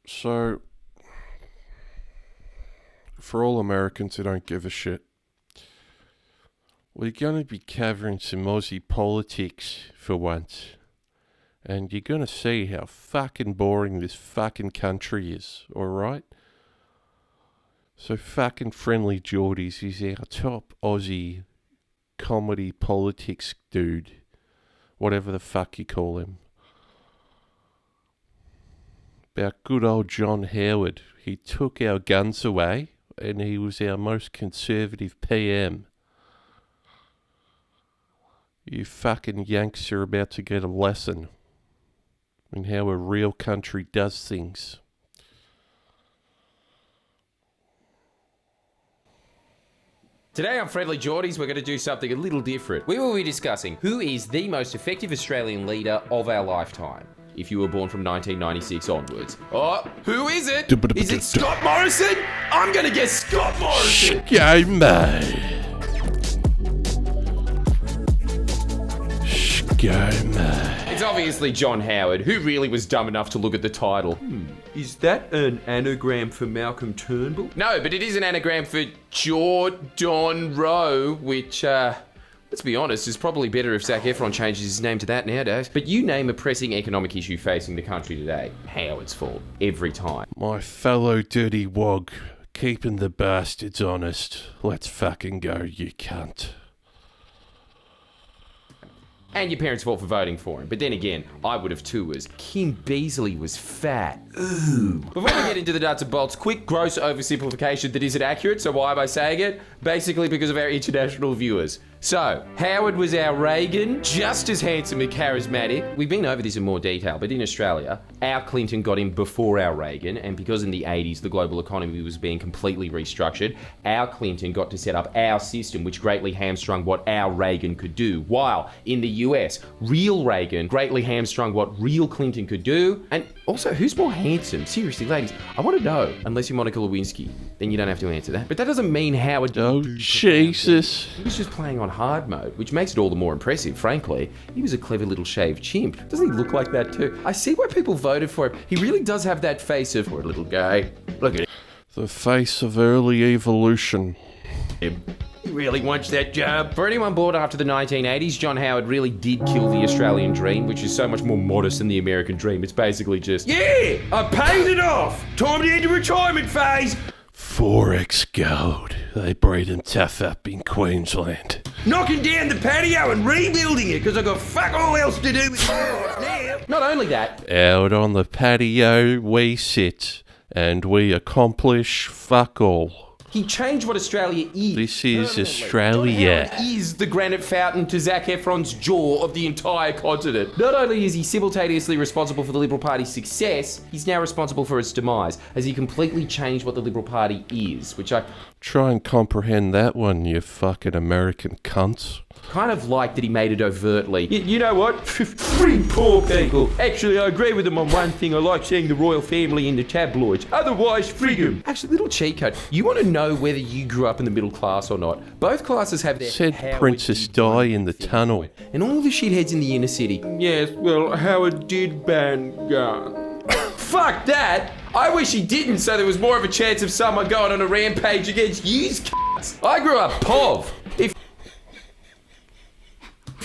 So, for all Americans who don't give a shit, we're going to be covering some Aussie politics for once. And you're going to see how fucking boring this fucking country is, alright? So fucking Friendly Geordies is our top Aussie comedy politics dude. Whatever the fuck you call him. About good old John Howard. He took our guns away and he was our most conservative PM. You fucking Yanks are about to get a lesson in how a real country does things. Today on Friendly Geordies, we're going to do something a little different. We will be discussing who is the most effective Australian leader of our lifetime. If you were born from 1996 onwards. Oh, who is it? Is it Scott Morrison? I'm going to guess Scott Morrison. It's obviously John Howard, who really was dumb enough to look at the title. Is that an anagram for Malcolm Turnbull? No, but it is an anagram for Jordan Rowe, which, let's be honest, is probably better if Zac Efron changes his name to that nowadays. But you name a pressing economic issue facing the country today, Howard's fault, every time. My fellow dirty wog, keeping the bastards honest. Let's fucking go, you cunt. And your parents' fault for voting for him. But then again, I would have too, as Kim Beazley was fat. Ooh. Before we get into the nuts and bolts, quick gross oversimplification that isn't accurate, so why am I saying it? Basically because of our international viewers. So, Howard was our Reagan, just as handsome and charismatic. We've been over this in more detail, but in Australia, our Clinton got in before our Reagan, and because in the 80s the global economy was being completely restructured, our Clinton got to set up our system, which greatly hamstrung what our Reagan could do. While in the US, real Reagan greatly hamstrung what real Clinton could do. And also, who's more handsome? Seriously, ladies, I want to know. Unless you're Monica Lewinsky, then you don't have to answer that. But that doesn't mean Howard... Oh, Jesus. He was just playing on hard mode, which makes it all the more impressive, frankly. He was a clever little shaved chimp. Doesn't he look like that too? I see why people voted for him. He really does have that face of poor little guy. Look at him. The face of early evolution. He really wants that job. For anyone born after the 1980s, John Howard really did kill the Australian dream, which is so much more modest than the American dream. It's basically just, yeah, I paid it off. Time to enter retirement phase. Forex gold. They breed and tough up in Queensland. Knocking down the patio and rebuilding it because I've got fuck all else to do with life now. Not only that, Out on the patio we sit, and we accomplish fuck all. he changed what Australia is. This is permanently. Australia. John Howard is the granite fountain to Zac Efron's jaw of the entire continent. Not only is he simultaneously responsible for the Liberal Party's success, he's now responsible for its demise, as he completely changed what the Liberal Party is, which I Try and comprehend that one, you fucking American cunts. kind of like that he made it overtly. You know what? Free poor people. Actually, I agree with him on one thing. I like seeing the royal family in the tabloids. Otherwise, frig 'em. Actually, little cheat code. You want to know whether you grew up in the middle class or not? Both classes have their Said Howard Princess did Di one in the thing tunnel. point. And all the shitheads in the inner city. Yes, well, Howard did ban guns. Fuck that! I wish he didn't, so there was more of a chance of someone going on a rampage against yous c***s. I grew up POV. If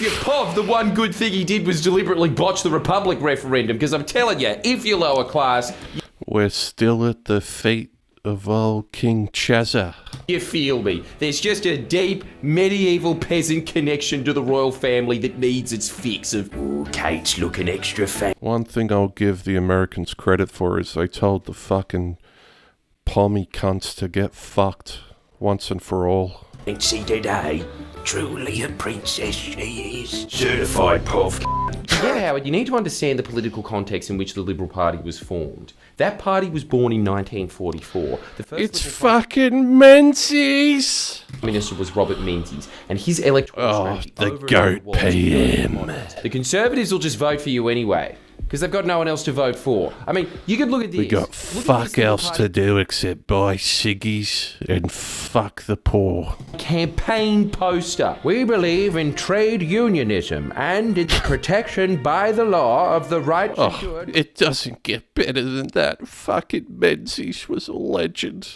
you're POV, the one good thing he did was deliberately botch the Republic referendum, because I'm telling you, if you're lower class, We're still at the feet of old King Chazza. you feel me. There's just a deep, medieval peasant connection to the royal family that needs its fix of, ooh, Kate's looking extra fat. One thing I'll give the Americans credit for is they told the fucking pommy cunts to get fucked once and for all. And see today, truly a princess she is. Certified POV. To get Howard, you need to understand the political context in which the Liberal Party was formed. That party was born in 1944. The first It's Liberal Party fucking Menzies! minister was Robert Menzies, and his electoral Oh, strategy the over and goat over was PM. the Conservatives will just vote for you anyway. because they've got no one else to vote for. I mean, you could look at this. We got fuck else to do except buy ciggies and fuck the poor. Campaign poster. We believe in trade unionism and in the protection by the law of the rights Oh, secured. it doesn't get better than that. Fucking Menzies was a legend.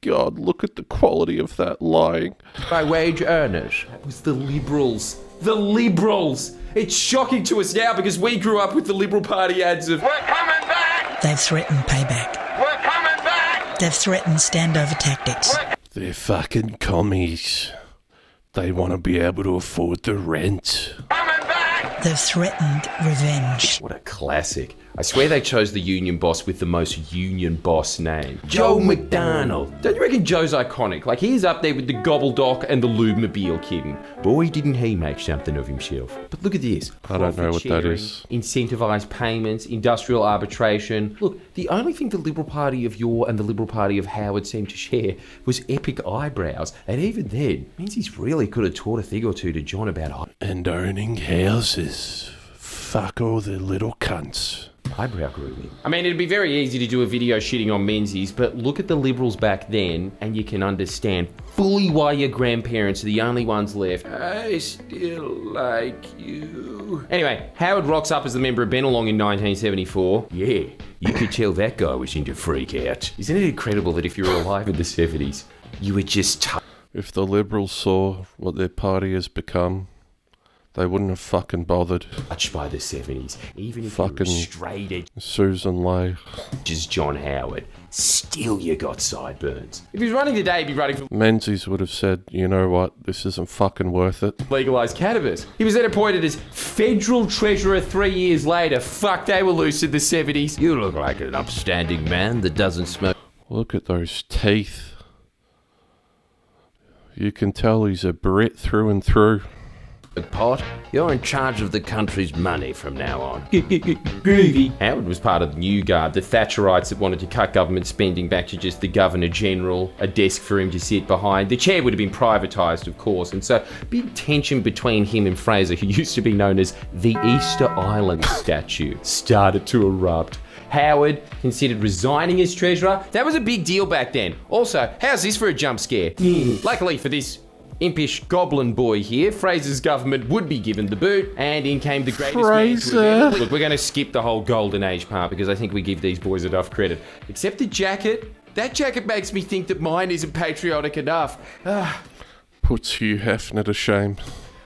God, look at the quality of that lying. By wage earners. It was the Liberals. The Liberals! It's shocking to us now because we grew up with the Liberal Party ads of, We're coming back! They've threatened payback. We're coming back! They've threatened standover tactics. They're fucking commies. They want to be able to afford the rent. Coming back! They've threatened revenge. what a classic. I swear they chose the union boss with the most union boss name. Joe McDonald. Don't you reckon Joe's iconic? Like, he's up there with the Gobbledoc and the Lube-mobile kidding. Boy, didn't he make something of himself. But look at this. I don't know what that Profit-sharing, is. Incentivised payments, industrial arbitration. Look, the only thing the Liberal Party of Yore and the Liberal Party of Howard seemed to share was epic eyebrows. And even then, means he's really could have taught a thing or two to John about And owning houses. Fuck all the little cunts. eyebrow grooming. I mean, it'd be very easy to do a video shitting on Menzies, but look at the Liberals back then, and you can understand fully why your grandparents are the only ones left. I still like you. Anyway, Howard rocks up as the member of Bennelong in 1974. Yeah, you could tell that guy was into freakouts. Isn't it incredible that if you were alive in the 70s, you were just If the Liberals saw what their party has become, they wouldn't have fucking bothered. touched by the 70s? Even if Fucking- you were straight edge Susan Lay. as John Howard, still you got sideburns. If he was running today, he'd be running for Menzies would have said, you know what, this isn't fucking worth it. legalised cannabis. He was then appointed as federal treasurer 3 years later. Fuck, they were loose in the 70s. You look like an upstanding man that doesn't smoke. Look at those teeth. You can tell he's a Brit through and through. Pot, you're in charge of the country's money from now on. Groovy. Howard was part of the New Guard, the Thatcherites that wanted to cut government spending back to just the Governor General, a desk for him to sit behind. The chair would have been privatised, of course, and so big tension between him and Fraser, who used to be known as the Easter Island statue, started to erupt. Howard considered resigning as treasurer. That was a big deal back then. Also, how's this for a jump scare? Luckily for this impish goblin boy here, Fraser's government would be given the boot, and in came the greatest man to ever. Look, we're going to skip the whole golden age part because I think we give these boys enough credit. Except the jacket. That jacket makes me think that mine isn't patriotic enough. Puts Hugh Hefner to shame.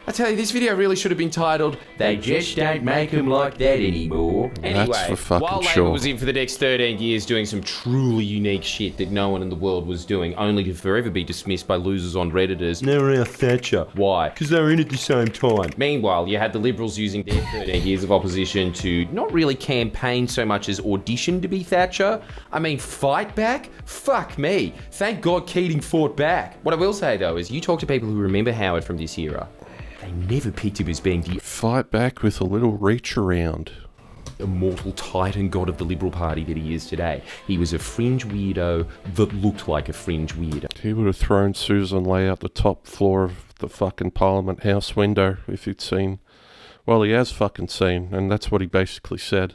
I tell you, this video really should have been titled, They Just Don't Make 'Em Like That Anymore. Anyway, That's for fucking while Labour sure. was in for the next 13 years doing some truly unique shit that no one in the world was doing, only to forever be dismissed by losers on Redditors. They were our Thatcher. Why? Because they were in at the same time. Meanwhile, you had the Liberals using their 13 years of opposition to not really campaign so much as audition to be Thatcher. I mean, fight back? Fuck me. Thank God Keating fought back. What I will say, though, is you talk to people who remember Howard from this era, they never picked him as being the Fight back with a little reach around. immortal titan god of the Liberal Party that he is today. He was a fringe weirdo that looked like a fringe weirdo. He would have thrown Susan Lay out the top floor of the fucking Parliament House window if he'd seen. Well, he has fucking seen, and that's what he basically said.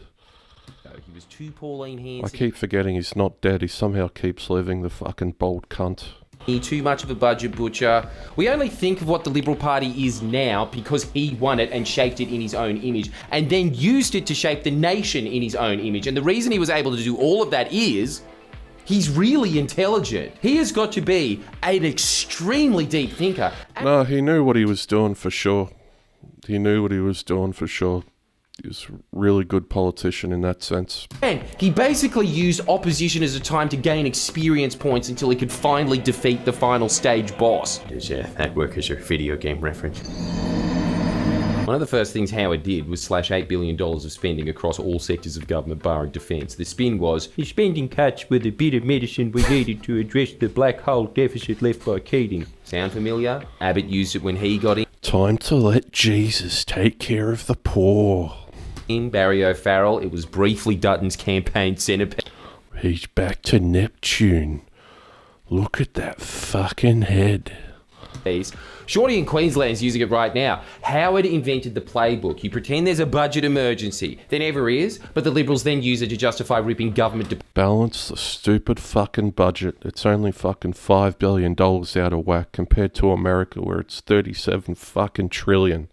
He was too Pauline I Hanson. keep forgetting he's not dead. He somehow keeps living, the fucking bold cunt. Too much of a budget butcher. We only think of what the Liberal Party is now because he won it and shaped it in his own image, and then used it to shape the nation in his own image. And the reason he was able to do all of that is he's really intelligent. He has got to be an extremely deep thinker. No, he knew what he was doing for sure. He knew what he was doing for sure. He was a really good politician in that sense. And he basically used opposition as a time to gain experience points until he could finally defeat the final stage boss. Does that work as a video game reference? One of the first things Howard did was slash $8 billion of spending across all sectors of government barring defence. The spin was, the spending cuts were the bit of medicine we needed to address the black hole deficit left by Keating. Sound familiar? Abbott used it when he got Time to let Jesus take care of the poor. in. Barry O'Farrell, it was briefly Dutton's campaign centrepiece. He's back to Neptune. Look at that fucking head. Shorty in Queensland's using it right now. Howard invented the playbook. You pretend there's a budget emergency. There never is, but the Liberals then use it to justify ripping government Balance the stupid fucking budget. It's only fucking $5 billion out of whack compared to America where it's 37 fucking trillion.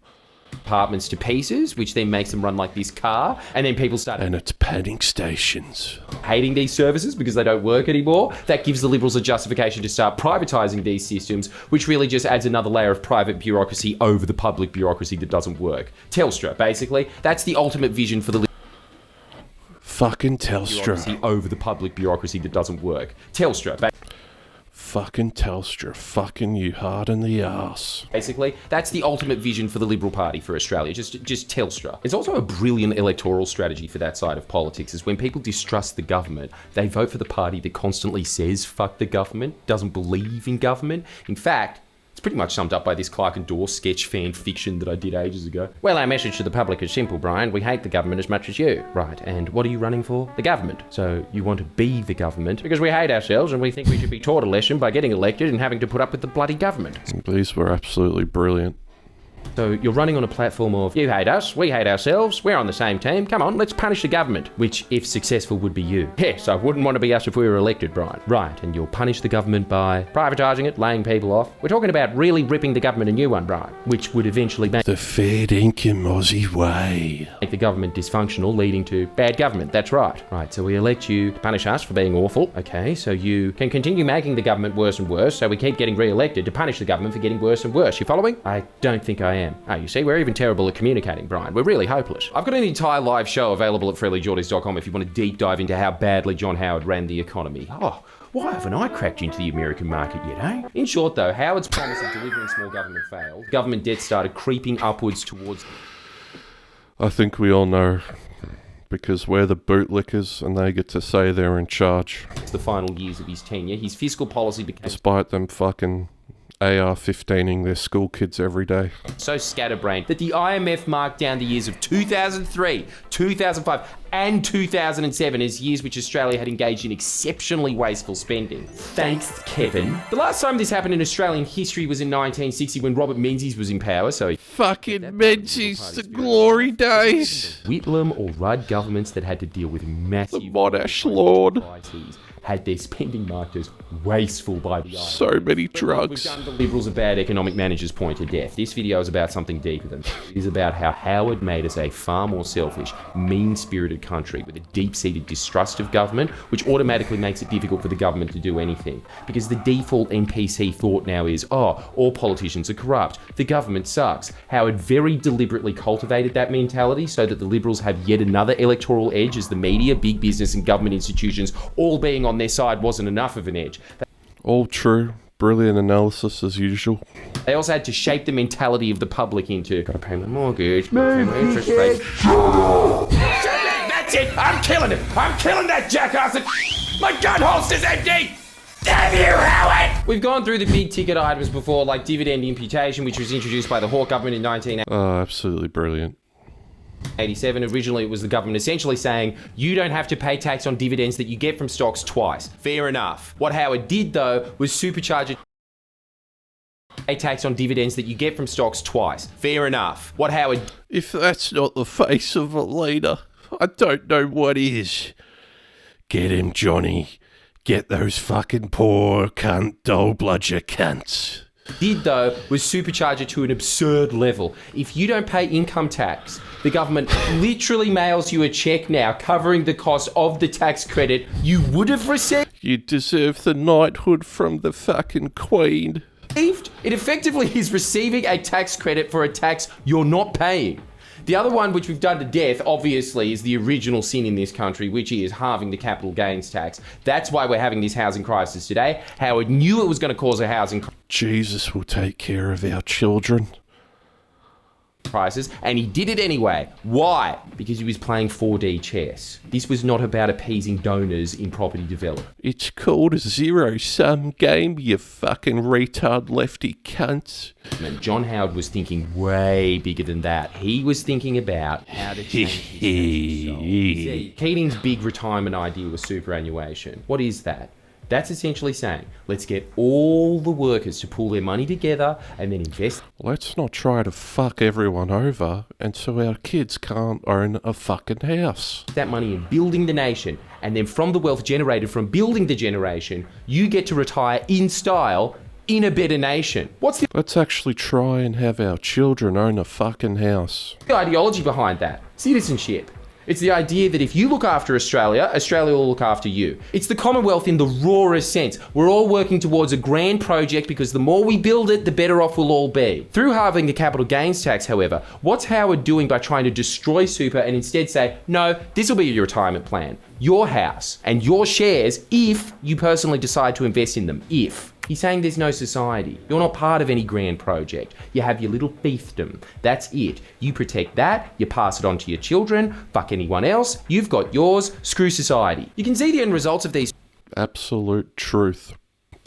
departments to pieces, which then makes them run like this car, and then people start And it's padding stations. hating these services because they don't work anymore. That gives the Liberals a justification to start privatising these systems, which really just adds another layer of private bureaucracy over the public bureaucracy that doesn't work. Telstra, basically. That's the ultimate vision for the Fucking Telstra. bureaucracy over the public bureaucracy that doesn't work. Telstra, Fucking Telstra. Fucking you hard in the arse. basically. That's the ultimate vision for the Liberal Party for Australia, just Telstra. It's also a brilliant electoral strategy for that side of politics, is when people distrust the government, they vote for the party that constantly says fuck the government, doesn't believe in government. In fact, it's pretty much summed up by this Clark and Dawes sketch fan fiction that I did ages ago. Well, our message to the public is simple, Brian. We hate the government as much as you. Right, and what are you running for? The government. So you want to be the government because we hate ourselves and we think we should be taught a lesson by getting elected and having to put up with the bloody government. These were absolutely brilliant. So you're running on a platform of, you hate us, we hate ourselves, we're on the same team, come on, let's punish the government, which, if successful, would be you. Yes, I wouldn't want to be us if we were elected, Brian. Right, and you'll punish the government by privatising it, laying people off. We're talking about really ripping the government a new one, Brian, which would eventually make The fair dinkum Aussie way. the government dysfunctional, leading to bad government. That's right. Right, so we elect you to punish us for being awful. Okay, so you can continue making the government worse and worse, so we keep getting re-elected to punish the government for getting worse and worse. You following? I don't think I am. Oh, you see, we're even terrible at communicating, Brian. We're really hopeless. I've got an entire live show available at freelyjordies.com if you want to deep dive into how badly John Howard ran the economy. Oh, why haven't I cracked into the American market yet, eh? In short, though, Howard's promise of delivering small government failed. Government debt started creeping upwards towards I think we all know. Because we're the bootlickers and they get to say they're in charge. the final years of his tenure. His fiscal policy became Despite them fucking AR-15ing their school kids every day. so scatterbrained that the IMF marked down the years of 2003, 2005 and 2007 as years which Australia had engaged in exceptionally wasteful spending. Thanks, Kevin. The last time this happened in Australian history was in 1960 when Robert Menzies was in power, so Fucking Menzies, the glory days. Whitlam or Rudd governments that had to deal with massive The Monash Lord. crises had their spending marked as wasteful by the IMF. So many We've drugs. done the Liberals a bad economic managers point to death. This video is about something deeper than that. It is about how Howard made us a far more selfish, mean-spirited country with a deep-seated distrust of government, which automatically makes it difficult for the government to do anything. Because the default NPC thought now is, oh, all politicians are corrupt, the government sucks. Howard very deliberately cultivated that mentality so that the Liberals have yet another electoral edge as the media, big business and government institutions all being on their side wasn't enough of an edge. All true. Brilliant analysis as usual. They also had to shape the mentality of the public into, gotta pay my mortgage, pay my interest rate. That's it! I'm killing him! I'm killing that jackass! My gun holster's empty! Damn you, Howard! We've gone through the big ticket items before, like dividend imputation, which was introduced by the Hawke government in 1987. Oh, absolutely brilliant. Originally, it was the government essentially saying, you don't have to pay tax on dividends that you get from stocks twice. Fair enough. What Howard did, though, was supercharge it. Pay tax on dividends that you get from stocks twice. Fair enough. What Howard If that's not the face of a leader, I don't know what is. Get him, Johnny. Get those fucking poor cunt dole bludger cunts. did, though, was supercharge it to an absurd level. If you don't pay income tax, the government literally mails you a check now covering the cost of the tax credit you would have received. You deserve the knighthood from the fucking Queen. It effectively is receiving a tax credit for a tax you're not paying. The other one, which we've done to death, obviously, is the original sin in this country, which is halving the capital gains tax. That's why we're having this housing crisis today. Howard knew it was going to cause a housing Jesus will take care of our children. crisis, and he did it anyway. Why? Because he was playing 4D chess. This was not about appeasing donors in property development. It's called a zero-sum game, you fucking retard lefty cunts. And John Howard was thinking way bigger than that. He was thinking about how to change his See, Keating's big retirement idea was superannuation. What is that? That's essentially saying, let's get all the workers to pull their money together and then invest Let's not try to fuck everyone over and so our kids can't own a fucking house. that money in building the nation. And then from the wealth generated from building the generation, you get to retire in style in a better nation. What's the Let's actually try and have our children own a fucking house. ideology behind that? Citizenship. It's the idea that if you look after Australia, Australia will look after you. It's the Commonwealth in the rawest sense. We're all working towards a grand project because the more we build it, the better off we'll all be. Through halving the capital gains tax, however, what's Howard doing by trying to destroy super and instead say, no, this will be your retirement plan, your house, and your shares if you personally decide to invest in them, if. He's saying there's no society. You're not part of any grand project. You have your little fiefdom. That's it. You protect that, you pass it on to your children, fuck anyone else, you've got yours, screw society. You can see the end results of these Absolute truth.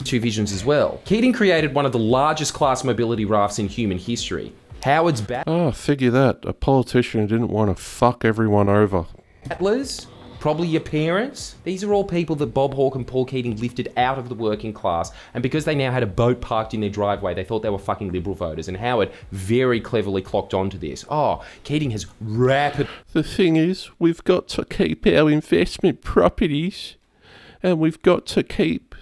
two visions as well. Keating created one of the largest class mobility rafts in human history. Howard's Oh, figure that. A politician who didn't want to fuck everyone over. battlers, probably your parents. These are all people that Bob Hawke and Paul Keating lifted out of the working class, and because they now had a boat parked in their driveway, they thought they were fucking Liberal voters, and Howard very cleverly clocked onto this. Oh, Keating has rapid... The thing is, we've got to keep our investment properties and we've got to keep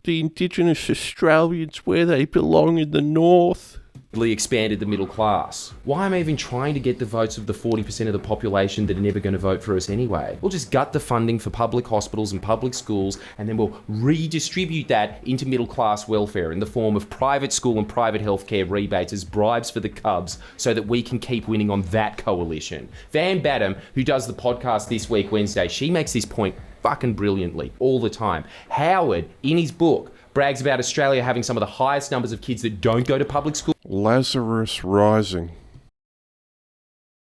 the Indigenous Australians where they belong in the north. expanded the middle class. Why am I even trying to get the votes of the 40% of the population that are never going to vote for us anyway? We'll just gut the funding for public hospitals and public schools, and then we'll redistribute that into middle class welfare in the form of private school and private healthcare rebates as bribes for the Cubs so that we can keep winning on that coalition. Van Badham, who does the podcast this week, Wednesday, she makes this point fucking brilliantly all the time. Howard, in his book, brags about Australia having some of the highest numbers of kids that don't go to public school. Lazarus Rising.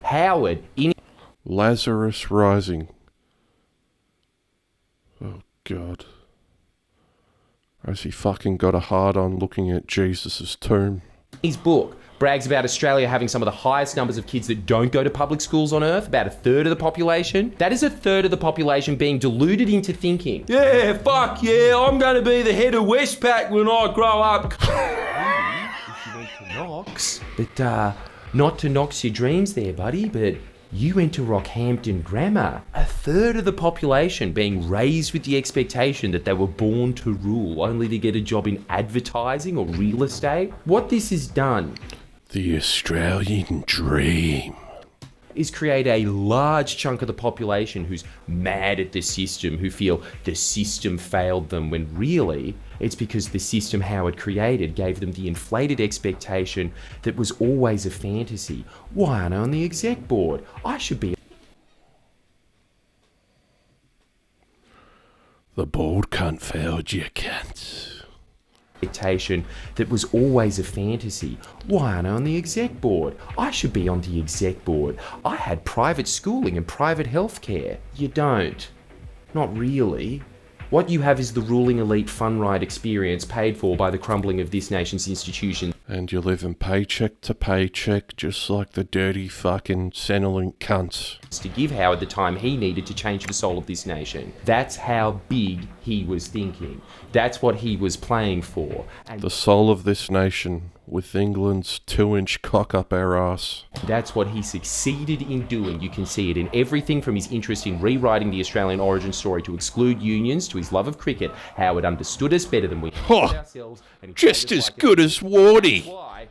Howard, in Lazarus Rising. Oh, God. Has he fucking got a hard on looking at Jesus' tomb? his book, brags about Australia having some of the highest numbers of kids that don't go to public schools on Earth, about a third of the population. That is a third of the population being deluded into thinking, yeah, fuck yeah, I'm going to be the head of Westpac when I grow up. If you went to Knox. But, not to Knox your dreams there, buddy, but you went to Rockhampton Grammar. A third of the population being raised with the expectation that they were born to rule, only to get a job in advertising or real estate. What this has done The Australian dream. is create a large chunk of the population who's mad at the system, who feel the system failed them, when really it's because the system Howard created gave them the inflated expectation that was always a fantasy. Why aren't I on the exec board? I should be. The board cunt failed you, cunt. Expectation that was always a fantasy. Why aren't I on the exec board? I should be on the exec board. I had private schooling and private healthcare. You don't. Not really. What you have is the ruling elite fun ride experience paid for by the crumbling of this nation's institutions. And you're living paycheck to paycheck, just like the dirty fucking Centrelink cunts. To give Howard the time he needed to change the soul of this nation. That's how big he was thinking. That's what he was playing for. And The soul of this nation, with England's 2-inch cock up our ass. that's what he succeeded in doing. You can see it in everything from his interest in rewriting the Australian origin story to exclude unions to his love of cricket. Howard understood us better than we understood ourselves. And he Just treated us as like good as Wardy. why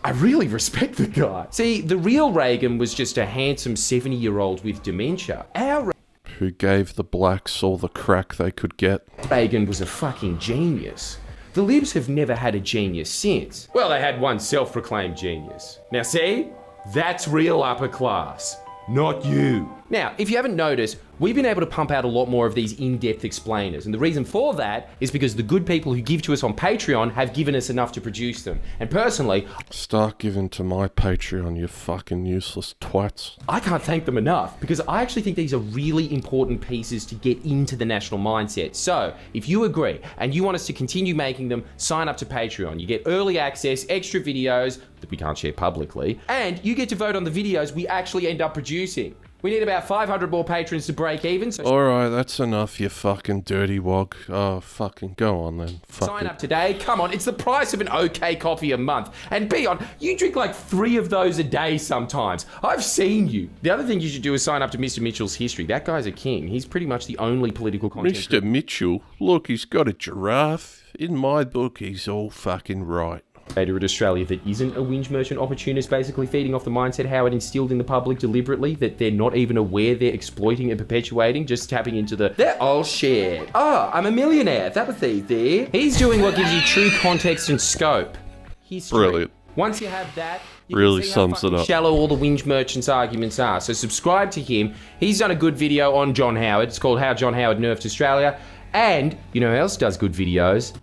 I really respect the guy. See, the real Reagan was just a handsome 70-year-old with dementia. Our Who gave the blacks all the crack they could get. Reagan was a fucking genius. The Libs have never had a genius since. Well, they had one self-proclaimed genius. Now see? That's real upper class. Not you. Now, if you haven't noticed, we've been able to pump out a lot more of these in-depth explainers, and the reason for that is because the good people who give to us on Patreon have given us enough to produce them. And personally, Start giving to my Patreon, you fucking useless twats. I can't thank them enough because I actually think these are really important pieces to get into the national mindset. So, if you agree and you want us to continue making them, sign up to Patreon. You get early access, extra videos that we can't share publicly, and you get to vote on the videos we actually end up producing. We need about 500 more patrons to break even, so Alright, that's enough, you fucking dirty wog. Oh, fucking go on then. Fuck sign it. up today. Come on, it's the price of an okay coffee a month. And be on, you drink like 3 of those a day sometimes. I've seen you. The other thing you should do is sign up to Mr. Mitchell's History. That guy's a king. He's pretty much the only political content. Mr. Mitchell, look, he's got a giraffe. In my book, he's all fucking right. Dictator at Australia that isn't a whinge merchant opportunist, basically feeding off the mindset Howard instilled in the public deliberately, that they're not even aware they're exploiting and perpetuating, just tapping into they're all shit. Oh, I'm a millionaire. That was there. He's doing what gives you true context and scope. History. Brilliant. Once you have that, you Really can see sums how it up. shallow all the whinge merchants' arguments are. So subscribe to him. He's done a good video on John Howard. It's called How John Howard Nerfed Australia. And you know who else does good videos?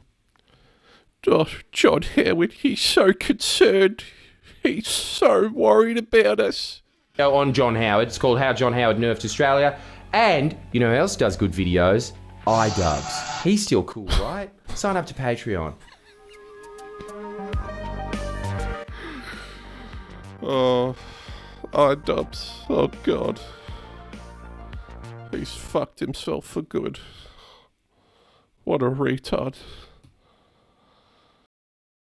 Oh, John Howard, he's so concerned. He's so worried about us. On John Howard. It's called How John Howard Nerfed Australia. And you know who else does good videos? iDubbbz. He's still cool, right? Sign up to Patreon. Oh, iDubbbz. Oh, God. He's fucked himself for good. What a retard.